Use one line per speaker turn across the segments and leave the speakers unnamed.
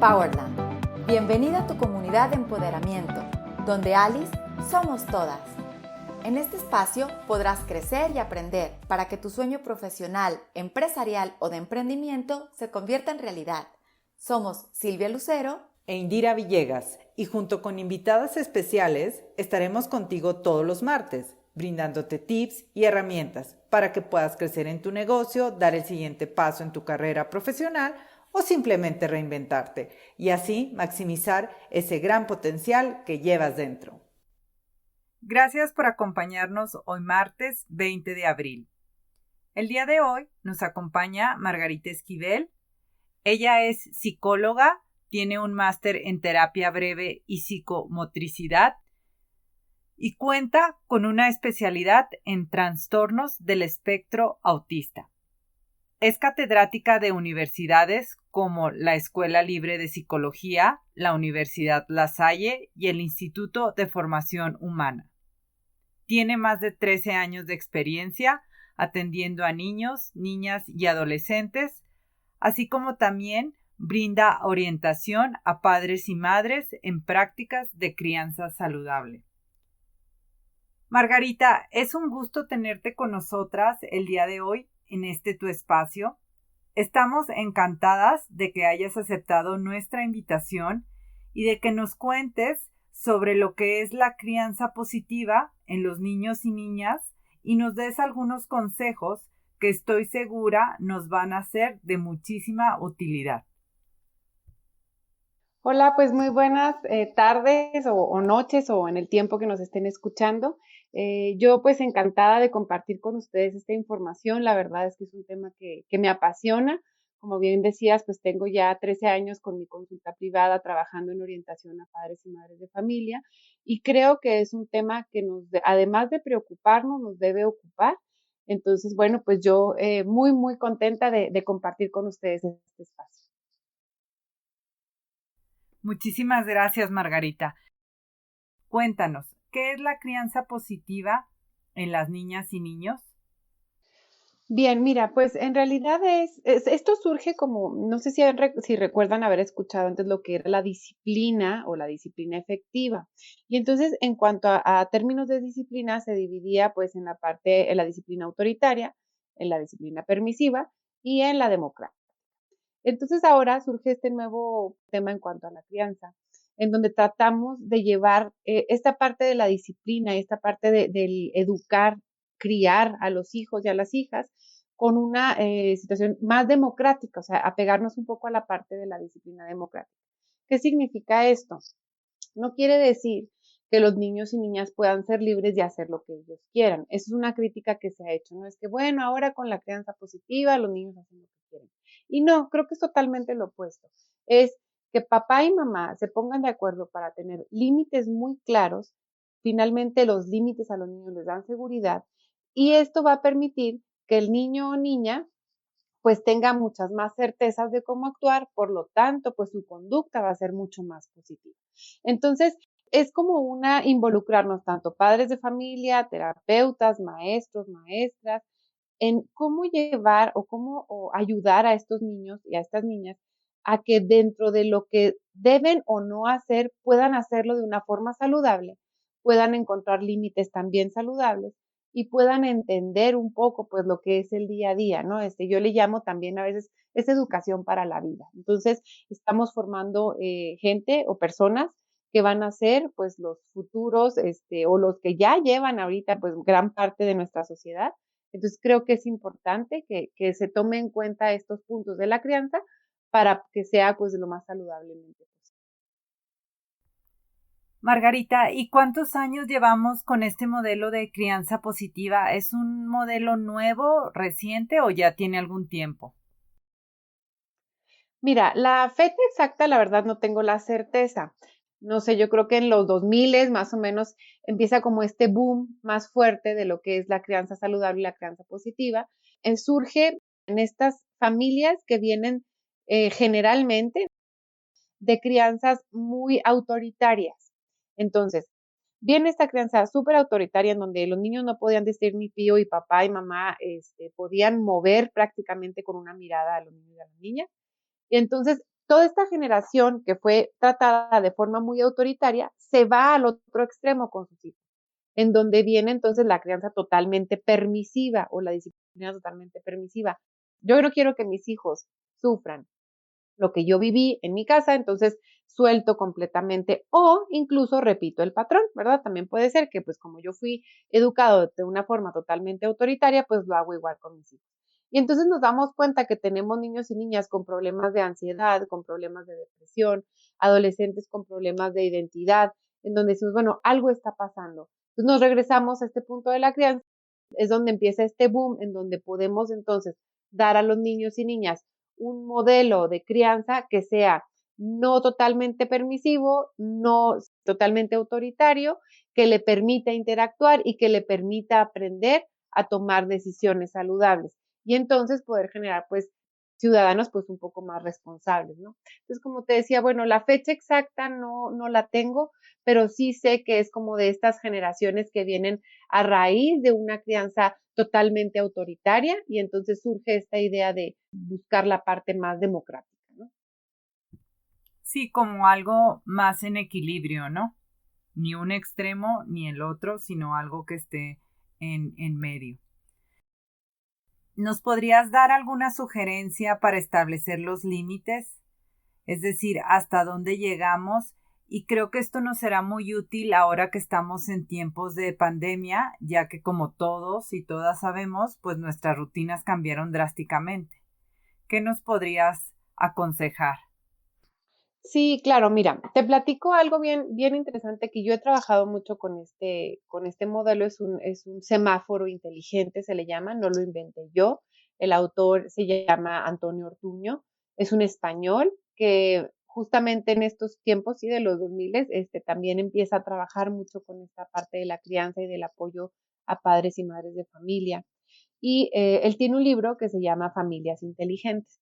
Powerland. Bienvenida a tu comunidad de empoderamiento, donde Alice somos todas. En este espacio podrás crecer y aprender para que tu sueño profesional, empresarial o de emprendimiento se convierta en realidad. Somos Silvia Lucero
e Indira Villegas, y junto con invitadas especiales estaremos contigo todos los martes, brindándote tips y herramientas para que puedas crecer en tu negocio, dar el siguiente paso en tu carrera profesional o simplemente reinventarte y así maximizar ese gran potencial que llevas dentro. Gracias por acompañarnos hoy martes 20 de abril. El día de hoy nos acompaña Margarita Esquivel. Ella es psicóloga, tiene un máster en terapia breve y psicomotricidad y cuenta con una especialidad en trastornos del espectro autista. Es catedrática de universidades como la Escuela Libre de Psicología, la Universidad La Salle y el Instituto de Formación Humana. Tiene más de 13 años de experiencia atendiendo a niños, niñas y adolescentes, así como también brinda orientación a padres y madres en prácticas de crianza saludable. Margarita, es un gusto tenerte con nosotras el día de hoy en este tu espacio. Estamos encantadas de que hayas aceptado nuestra invitación y de que nos cuentes sobre lo que es la crianza positiva en los niños y niñas y nos des algunos consejos que estoy segura nos van a ser de muchísima utilidad.
Hola, pues muy buenas tardes o noches o en el tiempo que nos estén escuchando. Yo pues encantada de compartir con ustedes esta información. La verdad es que es un tema que me apasiona. Como bien decías, pues tengo ya 13 años con mi consulta privada trabajando en orientación a padres y madres de familia y creo que es un tema que además de preocuparnos, nos debe ocupar. Entonces, bueno, pues yo muy contenta de compartir con ustedes este espacio.
Muchísimas gracias, Margarita. Cuéntanos, ¿qué es la crianza positiva en las niñas y niños?
Bien, mira, pues en realidad esto surge como, no sé si recuerdan haber escuchado antes lo que era la disciplina o la disciplina efectiva. Y entonces, en cuanto a términos de disciplina, se dividía pues en la disciplina autoritaria, en la disciplina permisiva y en la democrática. Entonces ahora surge este nuevo tema en cuanto a la crianza, en donde tratamos de llevar esta parte de la disciplina, esta parte del educar, criar a los hijos y a las hijas con una situación más democrática, o sea, apegarnos un poco a la parte de la disciplina democrática. ¿Qué significa esto? No quiere decir que los niños y niñas puedan ser libres de hacer lo que ellos quieran. Esa es una crítica que se ha hecho. No es que, bueno, ahora con la crianza positiva los niños hacen lo que quieren. Y no, creo que es totalmente lo opuesto. Es que papá y mamá se pongan de acuerdo para tener límites muy claros. Finalmente, los límites a los niños les dan seguridad y esto va a permitir que el niño o niña pues tenga muchas más certezas de cómo actuar, por lo tanto, pues su conducta va a ser mucho más positiva. Entonces, es como una involucrarnos tanto padres de familia, terapeutas, maestros, maestras, en cómo llevar o cómo ayudar a estos niños y a estas niñas a que dentro de lo que deben o no hacer, puedan hacerlo de una forma saludable, puedan encontrar límites también saludables y puedan entender un poco pues lo que es el día a día, ¿no? Yo le llamo también a veces es educación para la vida. Entonces, estamos formando gente o personas que van a ser pues los futuros o los que ya llevan ahorita pues gran parte de nuestra sociedad. Entonces creo que es importante que se tome en cuenta estos puntos de la crianza para que sea pues lo más saludablemente posible.
Margarita, ¿y cuántos años llevamos con este modelo de crianza positiva? ¿Es un modelo nuevo, reciente o ya tiene algún tiempo?
Mira, la fecha exacta, la verdad no tengo la certeza. No sé, yo creo que en los 2000 más o menos empieza como este boom más fuerte de lo que es la crianza saludable y la crianza positiva. Surge en estas familias que vienen generalmente de crianzas muy autoritarias. Entonces, viene esta crianza súper autoritaria en donde los niños no podían decir ni tío y papá y mamá, podían mover prácticamente con una mirada a los niños y a las niñas. Y entonces toda esta generación que fue tratada de forma muy autoritaria se va al otro extremo con sus hijos, en donde viene entonces la crianza totalmente permisiva o la disciplina totalmente permisiva. Yo no quiero que mis hijos sufran lo que yo viví en mi casa, entonces suelto completamente o incluso repito el patrón, ¿verdad? También puede ser que pues como yo fui educado de una forma totalmente autoritaria, pues lo hago igual con mis hijos. Y entonces nos damos cuenta que tenemos niños y niñas con problemas de ansiedad, con problemas de depresión, adolescentes con problemas de identidad, en donde decimos, bueno, algo está pasando. Entonces nos regresamos a este punto de la crianza, es donde empieza este boom, en donde podemos entonces dar a los niños y niñas un modelo de crianza que sea no totalmente permisivo, no totalmente autoritario, que le permita interactuar y que le permita aprender a tomar decisiones saludables y entonces poder generar pues ciudadanos pues un poco más responsables, ¿no? Entonces, como te decía, bueno, la fecha exacta no la tengo, pero sí sé que es como de estas generaciones que vienen a raíz de una crianza totalmente autoritaria y entonces surge esta idea de buscar la parte más democrática, ¿no?
Sí, como algo más en equilibrio, ¿no? Ni un extremo ni el otro, sino algo que esté en medio. ¿Nos podrías dar alguna sugerencia para establecer los límites? Es decir, hasta dónde llegamos. Y creo que esto nos será muy útil ahora que estamos en tiempos de pandemia, ya que como todos y todas sabemos, pues nuestras rutinas cambiaron drásticamente. ¿Qué nos podrías aconsejar?
Sí, claro, mira, te platico algo bien interesante que yo he trabajado mucho con este modelo, es un semáforo inteligente, se le llama, no lo inventé yo. El autor se llama Antonio Ortuño, es un español que justamente en estos tiempos, sí, de los 2000, también empieza a trabajar mucho con esta parte de la crianza y del apoyo a padres y madres de familia. Y él tiene un libro que se llama Familias Inteligentes.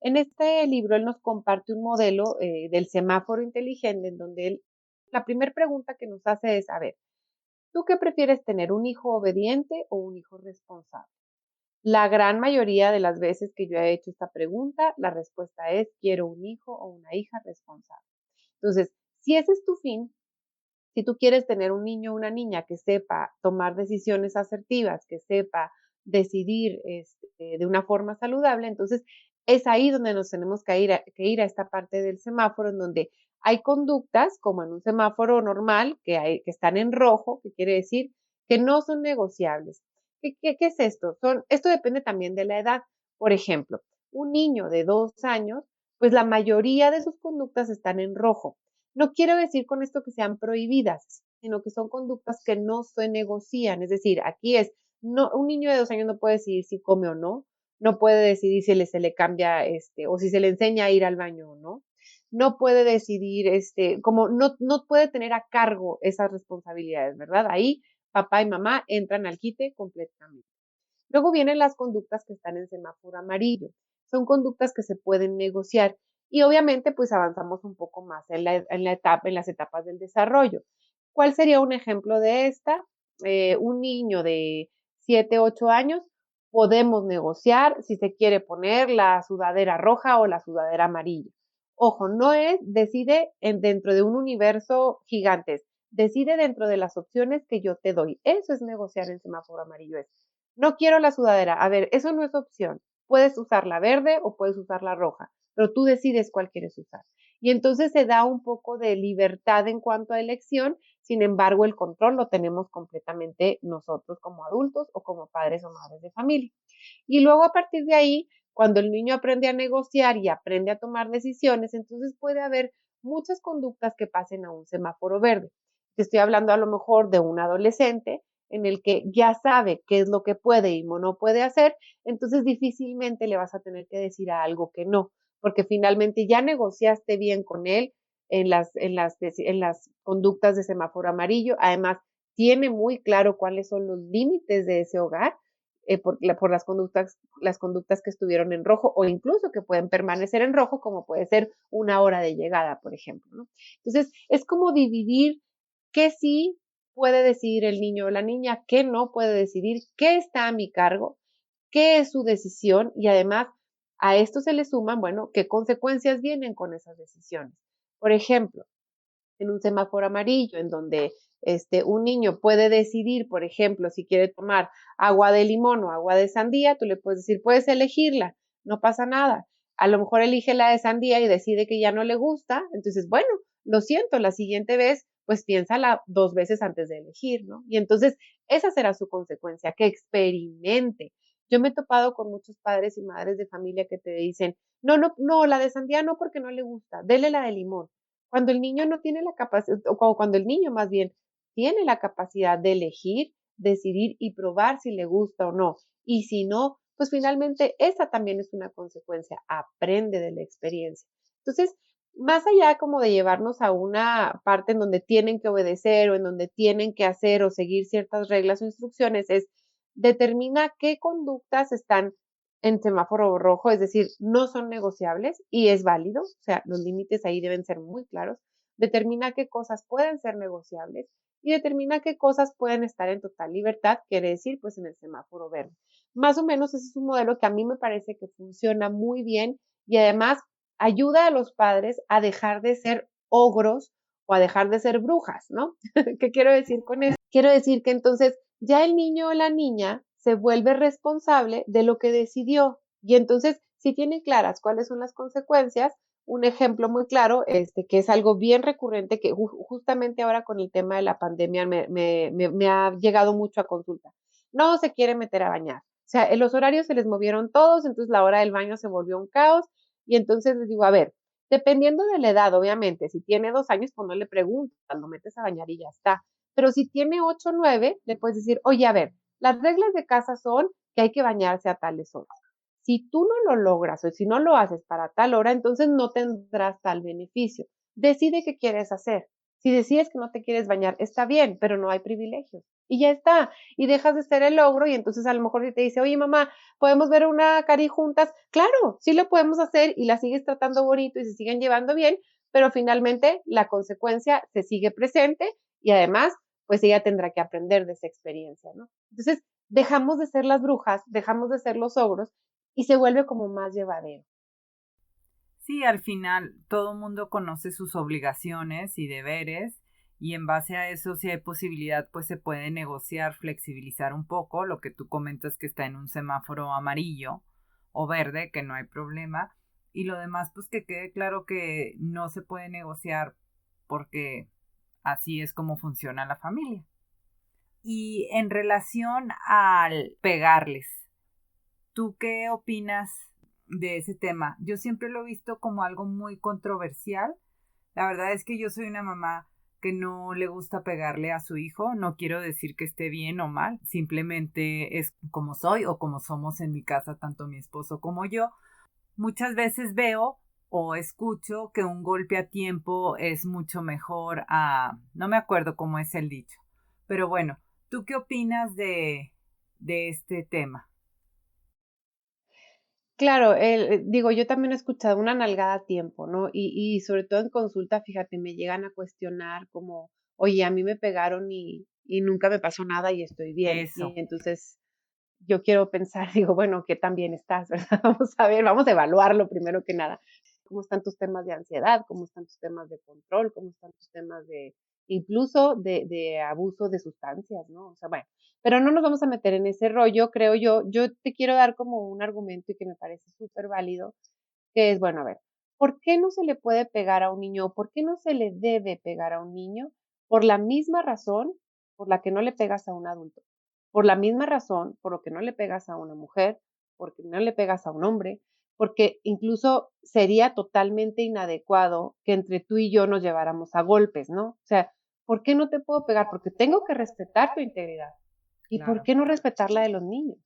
En este libro él nos comparte un modelo del semáforo inteligente en donde la primera pregunta que nos hace es, a ver, ¿tú qué prefieres tener, un hijo obediente o un hijo responsable? La gran mayoría de las veces que yo he hecho esta pregunta, la respuesta es, quiero un hijo o una hija responsable. Entonces, si ese es tu fin, si tú quieres tener un niño o una niña que sepa tomar decisiones asertivas, que sepa decidir de una forma saludable, entonces es ahí donde nos tenemos que ir a esta parte del semáforo en donde hay conductas, como en un semáforo normal, que están en rojo, que quiere decir que no son negociables. ¿Qué es esto? Esto depende también de la edad. Por ejemplo, un niño de 2 años, pues la mayoría de sus conductas están en rojo. No quiero decir con esto que sean prohibidas, sino que son conductas que no se negocian. Es decir, aquí no, un niño de 2 años no puede decidir si come o no, no puede decidir si se le cambia, o si se le enseña a ir al baño o no, no puede decidir, como no puede tener a cargo esas responsabilidades, ¿verdad? Ahí papá y mamá entran al quite completamente. Luego vienen las conductas que están en semáforo amarillo. Son conductas que se pueden negociar y obviamente pues avanzamos un poco más en las etapas del desarrollo. ¿Cuál sería un ejemplo de esta? Un niño de 7, 8 años, podemos negociar si se quiere poner la sudadera roja o la sudadera amarilla. Ojo, no decide dentro de un universo gigante, decide dentro de las opciones que yo te doy. Eso es negociar en semáforo amarillo. No quiero la sudadera. A ver, eso no es opción. Puedes usar la verde o puedes usar la roja, pero tú decides cuál quieres usar. Y entonces se da un poco de libertad en cuanto a elección, sin embargo, el control lo tenemos completamente nosotros como adultos o como padres o madres de familia. Y luego a partir de ahí, cuando el niño aprende a negociar y aprende a tomar decisiones, entonces puede haber muchas conductas que pasen a un semáforo verde. Te estoy hablando a lo mejor de un adolescente en el que ya sabe qué es lo que puede y no puede hacer, entonces difícilmente le vas a tener que decir a algo que no, porque finalmente ya negociaste bien con él en las conductas de semáforo amarillo. Además, tiene muy claro cuáles son los límites de ese hogar por las conductas que estuvieron en rojo o incluso que pueden permanecer en rojo, como puede ser una hora de llegada, por ejemplo, ¿no? Entonces, es como dividir qué sí puede decidir el niño o la niña, qué no puede decidir, qué está a mi cargo, qué es su decisión y además A esto se le suman, bueno, ¿qué consecuencias vienen con esas decisiones? Por ejemplo, en un semáforo amarillo, en donde un niño puede decidir, por ejemplo, si quiere tomar agua de limón o agua de sandía, tú le puedes decir, puedes elegirla, no pasa nada. A lo mejor elige la de sandía y decide que ya no le gusta, entonces, bueno, lo siento, la siguiente vez, pues piénsala 2 veces antes de elegir, ¿no? Y entonces, esa será su consecuencia, que experimente. Yo me he topado con muchos padres y madres de familia que te dicen, no, no, no, la de sandía no porque no le gusta, dele la de limón. Cuando el niño no tiene la capacidad, o cuando el niño más bien tiene la capacidad de elegir, decidir y probar si le gusta o no. Y si no, pues finalmente esa también es una consecuencia, aprende de la experiencia. Entonces, más allá como de llevarnos a una parte en donde tienen que obedecer o en donde tienen que hacer o seguir ciertas reglas o instrucciones, es determina qué conductas están en semáforo rojo, es decir, no son negociables y es válido, o sea, los límites ahí deben ser muy claros. Determina qué cosas pueden ser negociables y determina qué cosas pueden estar en total libertad, quiere decir, pues en el semáforo verde. Más o menos ese es un modelo que a mí me parece que funciona muy bien y además ayuda a los padres a dejar de ser ogros o a dejar de ser brujas, ¿no? ¿Qué quiero decir con eso? Quiero decir que entonces ya el niño o la niña se vuelve responsable de lo que decidió y entonces si tiene claras cuáles son las consecuencias, un ejemplo muy claro, que es algo bien recurrente, que justamente ahora con el tema de la pandemia me ha llegado mucho a consulta. No se quiere meter a bañar. O sea, en los horarios se les movieron todos, entonces la hora del baño se volvió un caos y entonces les digo, a ver, dependiendo de la edad, obviamente, si tiene 2 años, pues no le preguntas, lo metes a bañar y ya está. Pero si tiene 8 o 9, le puedes decir, oye, a ver, las reglas de casa son que hay que bañarse a tales horas. Si tú no lo logras o si no lo haces para tal hora, entonces no tendrás tal beneficio. Decide qué quieres hacer. Si decides que no te quieres bañar, está bien, pero no hay privilegios. Y ya está. Y dejas de ser el logro y entonces a lo mejor si te dice, oye mamá, ¿podemos ver una cari juntas? Claro, sí lo podemos hacer y la sigues tratando bonito y se siguen llevando bien, pero finalmente la consecuencia se sigue presente y además, pues ella tendrá que aprender de esa experiencia, ¿no? Entonces, dejamos de ser las brujas, dejamos de ser los ogros y se vuelve como más llevadero.
Sí, al final todo mundo conoce sus obligaciones y deberes y en base a eso, si hay posibilidad, pues se puede negociar, flexibilizar un poco, lo que tú comentas que está en un semáforo amarillo o verde, que no hay problema, y lo demás, pues que quede claro que no se puede negociar porque así es como funciona la familia. Y en relación al pegarles, ¿tú qué opinas de ese tema? Yo siempre lo he visto como algo muy controversial. La verdad es que yo soy una mamá que no le gusta pegarle a su hijo. No quiero decir que esté bien o mal, simplemente es como soy o como somos en mi casa, tanto mi esposo como yo. Muchas veces veo o escucho que un golpe a tiempo es mucho mejor a... No me acuerdo cómo es el dicho. Pero bueno, ¿tú qué opinas de este tema?
Claro, digo, yo también he escuchado una nalgada a tiempo, ¿no? Y sobre todo en consulta, fíjate, me llegan a cuestionar como, oye, a mí me pegaron y nunca me pasó nada y estoy bien.
Eso.
Y entonces yo quiero pensar, digo, bueno, ¿qué tan bien estás, verdad? Vamos a ver, vamos a evaluarlo primero que nada. ¿Cómo están tus temas de ansiedad? ¿Cómo están tus temas de control? ¿Cómo están tus temas de, incluso de abuso de sustancias, ¿no? O sea, bueno, pero no nos vamos a meter en ese rollo, creo yo. Yo te quiero dar como un argumento y que me parece súper válido, que es, bueno, a ver, ¿por qué no se le puede pegar a un niño o por qué no se le debe pegar a un niño? Por la misma razón por la que no le pegas a un adulto. Por la misma razón por lo que no le pegas a una mujer, porque no le pegas a un hombre, porque incluso sería totalmente inadecuado que entre tú y yo nos lleváramos a golpes, ¿no? O sea, ¿por qué no te puedo pegar? Porque tengo que respetar tu integridad. ¿Y por
Claro.
qué no respetar la de los niños?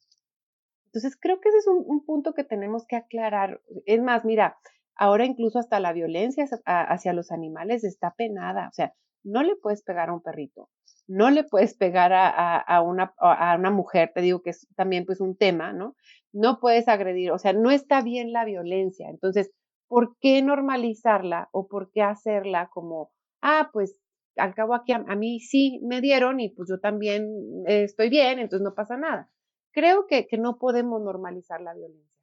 Entonces, creo que ese es un punto que tenemos que aclarar. Es más, mira, ahora incluso hasta la violencia hacia los animales está penada. O sea, no le puedes pegar a un perrito, no le puedes pegar a una mujer, te digo que es también pues un tema, ¿no? No puedes agredir, o sea, no está bien la violencia. Entonces, ¿por qué normalizarla o por qué hacerla como, pues al cabo aquí a mí sí me dieron y pues yo también estoy bien, entonces no pasa nada? Creo que no podemos normalizar la violencia.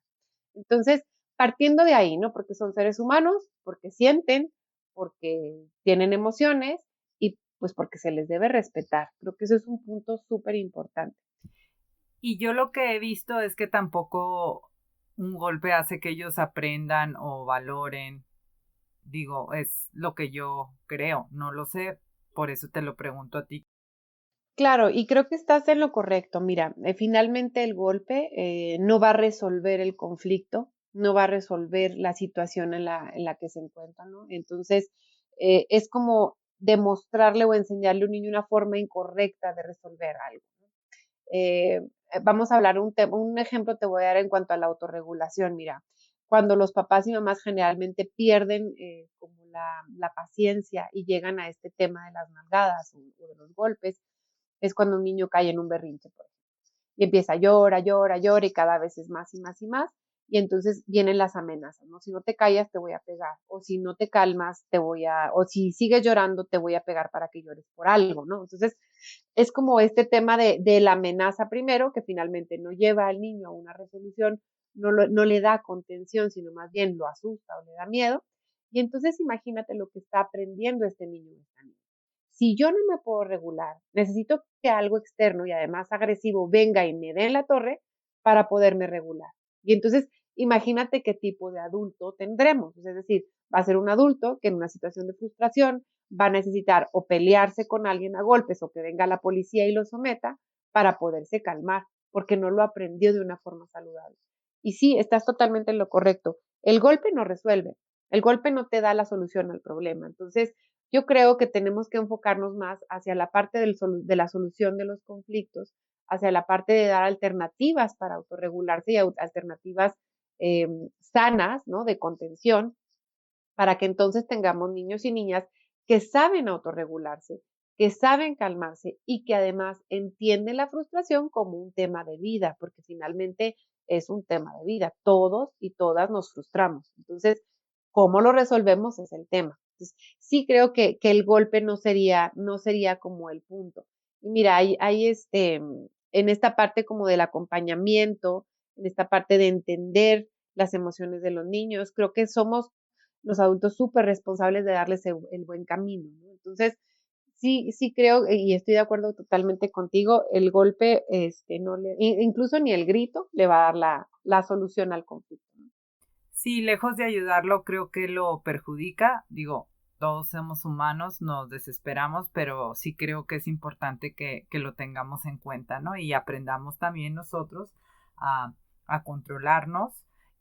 Entonces, partiendo de ahí, ¿no? Porque son seres humanos, porque sienten, porque tienen emociones y pues porque se les debe respetar. Creo que eso es un punto súper importante.
Y yo lo que he visto es que tampoco un golpe hace que ellos aprendan o valoren. Digo, es lo que yo creo, no lo sé, por eso te lo pregunto a ti.
Claro, y creo que estás en lo correcto. Mira, finalmente el golpe no va a resolver el conflicto, no va a resolver la situación en la que se encuentra, ¿no? Entonces, es como demostrarle o enseñarle a un niño una forma incorrecta de resolver algo, ¿no? Eh, Vamos a hablar un ejemplo te voy a dar en cuanto a la autorregulación. Mira, cuando los papás y mamás generalmente pierden como la paciencia y llegan a este tema de las nalgadas o de los golpes, es cuando un niño cae en un berrinche, por ejemplo, y empieza llora, llora, llora y cada vez es más y más y más. Y entonces vienen las amenazas, ¿no? Si no te callas, te voy a pegar. O si no te calmas, o si sigues llorando, te voy a pegar para que llores por algo, ¿no? Entonces, es como este tema de la amenaza primero, que finalmente no lleva al niño a una resolución, no le da contención, sino más bien lo asusta o le da miedo. Y entonces imagínate lo que está aprendiendo este niño o esta niña. Si yo no me puedo regular, necesito que algo externo y además agresivo venga y me dé en la torre para poderme regular. Y entonces, imagínate qué tipo de adulto tendremos. Es decir, va a ser un adulto que en una situación de frustración va a necesitar o pelearse con alguien a golpes o que venga la policía y lo someta para poderse calmar, porque no lo aprendió de una forma saludable. Y sí, estás totalmente en lo correcto. El golpe no resuelve, el golpe no te da la solución al problema. Entonces, yo creo que tenemos que enfocarnos más hacia la parte de la solución de los conflictos, hacia la parte de dar alternativas para autorregularse y alternativas eh, sanas, ¿no? De contención, para que entonces tengamos niños y niñas que saben autorregularse, que saben calmarse y que además entienden la frustración como un tema de vida, porque finalmente es un tema de vida. Todos y todas nos frustramos. Entonces, ¿cómo lo resolvemos? Es el tema. Entonces, sí creo que el golpe no sería como el punto. Y mira, hay en esta parte como del acompañamiento, en esta parte de entender las emociones de los niños, creo que somos los adultos súper responsables de darles el buen camino, ¿no? Entonces, sí creo, y estoy de acuerdo totalmente contigo, el golpe, incluso ni el grito le va a dar la solución al conflicto, ¿no?
Sí, lejos de ayudarlo, creo que lo perjudica. Digo, todos somos humanos, nos desesperamos, pero sí creo que es importante que lo tengamos en cuenta, ¿no? Y aprendamos también nosotros a, a controlarnos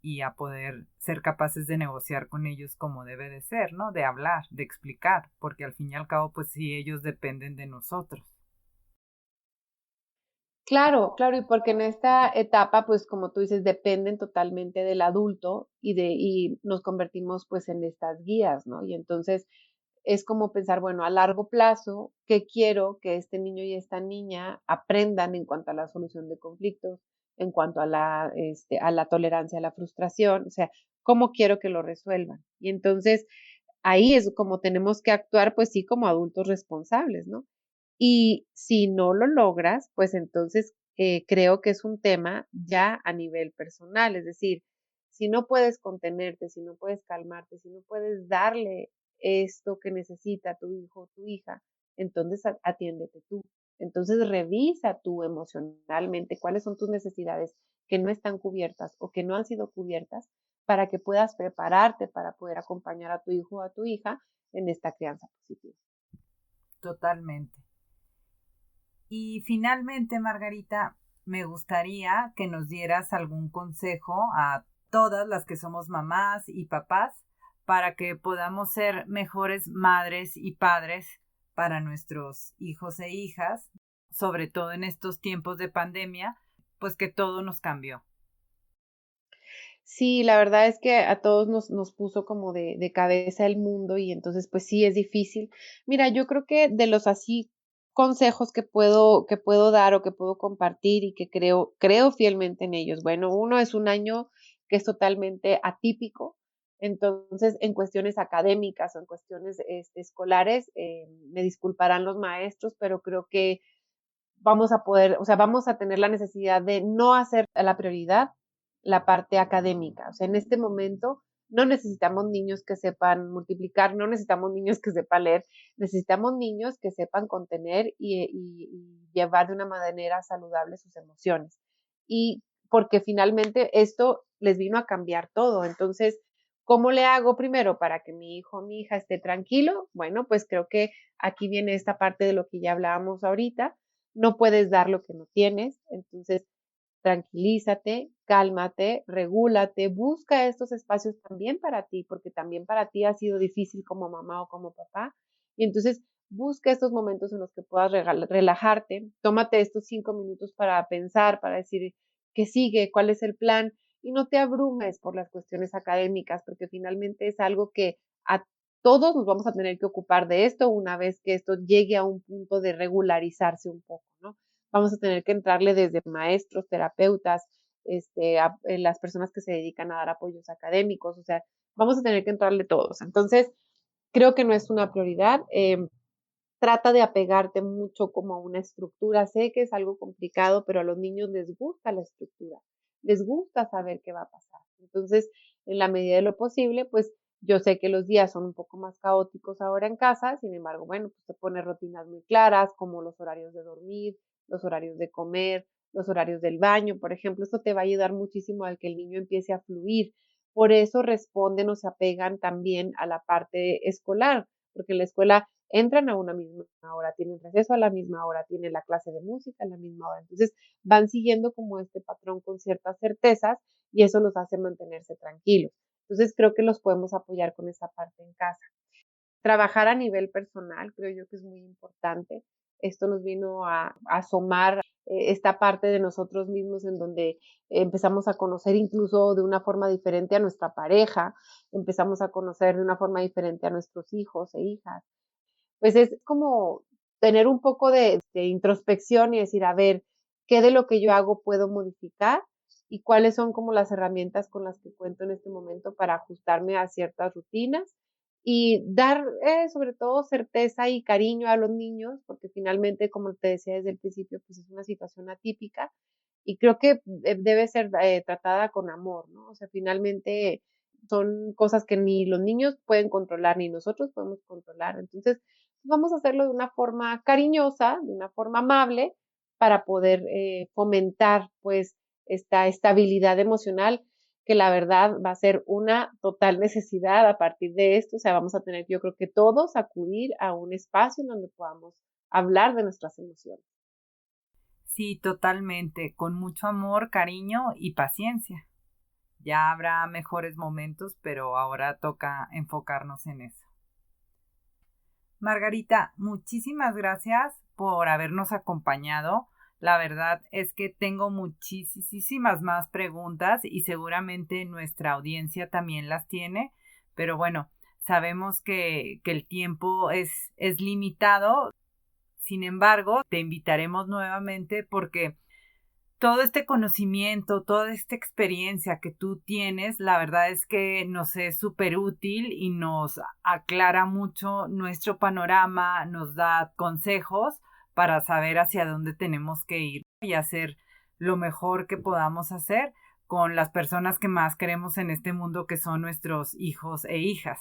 y a poder ser capaces de negociar con ellos como debe de ser, ¿no? De hablar, de explicar, porque al fin y al cabo, pues sí, ellos dependen de nosotros.
Claro, claro, y porque en esta etapa, pues como tú dices, dependen totalmente del adulto y nos convertimos pues en estas guías, ¿no? Y entonces es como pensar, bueno, a largo plazo, ¿qué quiero que este niño y esta niña aprendan en cuanto a la solución de conflictos, en cuanto a la tolerancia a la frustración? O sea, ¿cómo quiero que lo resuelvan? Y entonces ahí es como tenemos que actuar, pues sí, como adultos responsables, ¿no? Y si no lo logras, pues entonces creo que es un tema ya a nivel personal, es decir, si no puedes contenerte, si no puedes calmarte, si no puedes darle esto que necesita tu hijo o tu hija, entonces atiéndete tú. Entonces revisa tú emocionalmente cuáles son tus necesidades que no están cubiertas o que no han sido cubiertas para que puedas prepararte para poder acompañar a tu hijo o a tu hija en esta crianza positiva.
Totalmente. Y finalmente, Margarita, me gustaría que nos dieras algún consejo a todas las que somos mamás y papás para que podamos ser mejores madres y padres para nuestros hijos e hijas, sobre todo en estos tiempos de pandemia, pues que todo nos cambió.
Sí, la verdad es que a todos nos puso como de cabeza el mundo y entonces pues sí es difícil. Mira, yo creo que de los así consejos que puedo dar o que puedo compartir y que creo fielmente en ellos. Bueno, uno es un año que es totalmente atípico, entonces en cuestiones académicas o en cuestiones escolares, me disculparán los maestros, pero creo que vamos a poder, o sea, vamos a tener la necesidad de no hacer la prioridad la parte académica. O sea, en este momento no necesitamos niños que sepan multiplicar, no necesitamos niños que sepan leer, necesitamos niños que sepan contener y llevar de una manera saludable sus emociones. Y porque finalmente esto les vino a cambiar todo. Entonces, ¿cómo le hago primero para que mi hijo o mi hija esté tranquilo? Bueno, pues creo que aquí viene esta parte de lo que ya hablábamos ahorita. No puedes dar lo que no tienes, entonces tranquilízate, cálmate, regúlate, busca estos espacios también para ti, porque también para ti ha sido difícil como mamá o como papá. Y entonces busca estos momentos en los que puedas relajarte, tómate estos 5 minutos para pensar, para decir qué sigue, cuál es el plan, y no te abrumes por las cuestiones académicas, porque finalmente es algo que a todos nos vamos a tener que ocupar de esto una vez que esto llegue a un punto de regularizarse un poco, ¿no? Vamos a tener que entrarle desde maestros, terapeutas, las personas que se dedican a dar apoyos académicos, o sea, vamos a tener que entrarle todos. Entonces, creo que no es una prioridad. Trata de apegarte mucho como a una estructura. Sé que es algo complicado, pero a los niños les gusta la estructura, les gusta saber qué va a pasar. Entonces, en la medida de lo posible, pues yo sé que los días son un poco más caóticos ahora en casa, sin embargo, bueno, pues te pones rutinas muy claras, como los horarios de dormir, los horarios de comer, los horarios del baño, por ejemplo. Esto te va a ayudar muchísimo a que el niño empiece a fluir. Por eso responden o se apegan también a la parte escolar, porque en la escuela entran a una misma hora, tienen receso a la misma hora, tienen la clase de música a la misma hora. Entonces van siguiendo como este patrón con ciertas certezas y eso los hace mantenerse tranquilos. Entonces creo que los podemos apoyar con esa parte en casa. Trabajar a nivel personal creo yo que es muy importante. Esto nos vino a asomar esta parte de nosotros mismos en donde empezamos a conocer incluso de una forma diferente a nuestra pareja, empezamos a conocer de una forma diferente a nuestros hijos e hijas. Pues es como tener un poco de introspección y decir, a ver, ¿qué de lo que yo hago puedo modificar? Y cuáles son como las herramientas con las que cuento en este momento para ajustarme a ciertas rutinas y dar sobre todo certeza y cariño a los niños, porque finalmente, como te decía desde el principio, pues es una situación atípica y creo que debe ser tratada con amor, ¿no? O sea, finalmente son cosas que ni los niños pueden controlar, ni nosotros podemos controlar. Entonces, vamos a hacerlo de una forma cariñosa, de una forma amable, para poder fomentar, pues, esta estabilidad emocional que la verdad va a ser una total necesidad a partir de esto. O sea, vamos a tener, yo creo que todos acudir a un espacio en donde podamos hablar de nuestras emociones.
Sí, totalmente, con mucho amor, cariño y paciencia. Ya habrá mejores momentos, pero ahora toca enfocarnos en eso. Margarita, muchísimas gracias por habernos acompañado. La verdad es que tengo muchísimas más preguntas y seguramente nuestra audiencia también las tiene, pero bueno, sabemos que el tiempo es limitado. Sin embargo, te invitaremos nuevamente porque todo este conocimiento, toda esta experiencia que tú tienes, la verdad es que nos es súper útil y nos aclara mucho nuestro panorama, nos da consejos para saber hacia dónde tenemos que ir y hacer lo mejor que podamos hacer con las personas que más queremos en este mundo, que son nuestros hijos e hijas.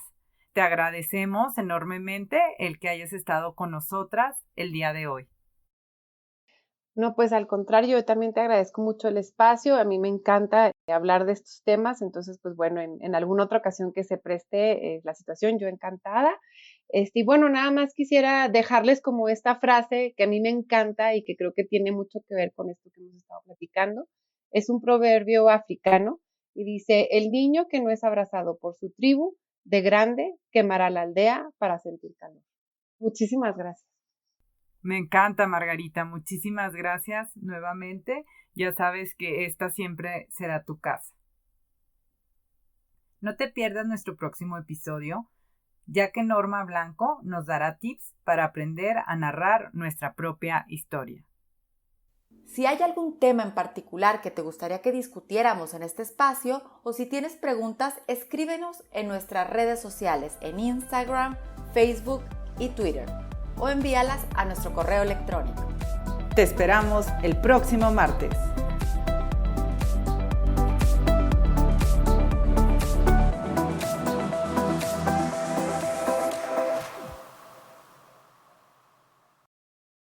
Te agradecemos enormemente el que hayas estado con nosotras el día de hoy.
No, pues al contrario, yo también te agradezco mucho el espacio. A mí me encanta hablar de estos temas, entonces, pues bueno, en alguna otra ocasión que se preste la situación, yo encantada. Y bueno, nada más quisiera dejarles como esta frase que a mí me encanta y que creo que tiene mucho que ver con esto que hemos estado platicando. Es un proverbio africano y dice, el niño que no es abrazado por su tribu, de grande quemará la aldea para sentir calor. Muchísimas gracias.
Me encanta, Margarita. Muchísimas gracias nuevamente. Ya sabes que esta siempre será tu casa. No te pierdas nuestro próximo episodio, ya que Norma Blanco nos dará tips para aprender a narrar nuestra propia historia.
Si hay algún tema en particular que te gustaría que discutiéramos en este espacio o si tienes preguntas, escríbenos en nuestras redes sociales en Instagram, Facebook y Twitter o envíalas a nuestro correo electrónico.
Te esperamos el próximo martes.